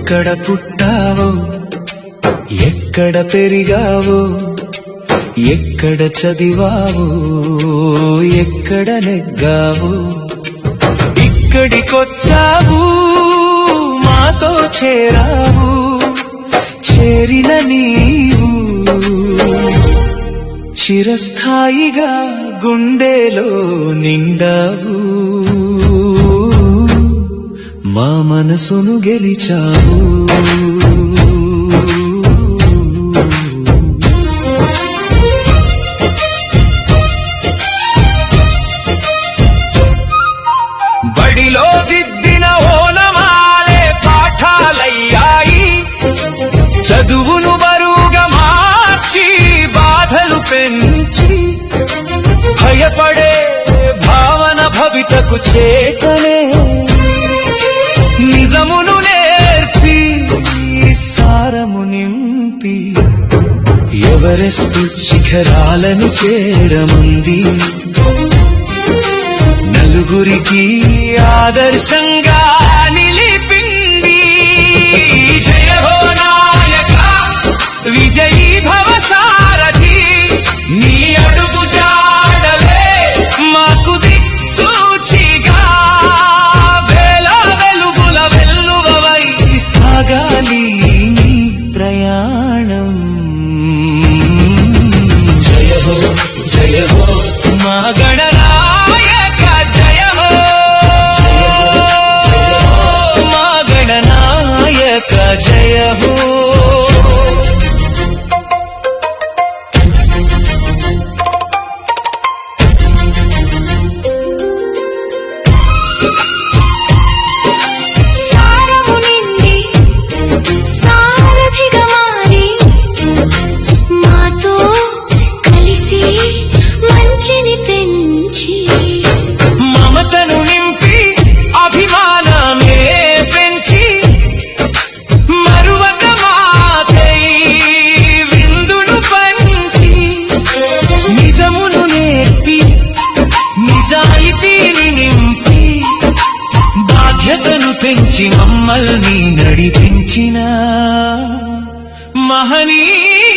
ఎక్కడ పుట్టావో ఎక్కడ పెరిగావో ఎక్కడ చదివావో ఎక్కడ నెగ్గావో ఇక్కడికొచ్చావు మాతో చేరావు చేరిన నీవు చిరస్థాయిగా గుండెలో నిండావు మా మనసును గెలిచావు బడిలో దిద్దిన ఓనమాలే పాఠాలయ్యాయి చదువును బరువుగా మార్చి బాధలు పెంచి భయపడే భావన భవితకు చేతనే నిజమును నేర్పి సారము నింపి ఎవరెస్ట్ శిఖరాలను చేరముంది నలుగురికి ఆదర్శంగా నిలిపింది జయ హో నాయక విజయీ భవ సారథి నీ అడుగు జాడలే మాకు దిక్సూచిగా వేల వెలుగుల వెల్లువవై సాగాలి నీ ప్రయాణం జయ హో మా గణనాయక జయ హో మా గణనాయక జయ హో మమతను నింపి అభిమానమే పెంచి మరువక మాకై విందును పంచి నిజమును నేర్పి నిజాయితీని నింపి బాధ్యతను పెంచి మమ్మల్ని నడిపించిన మహనీయ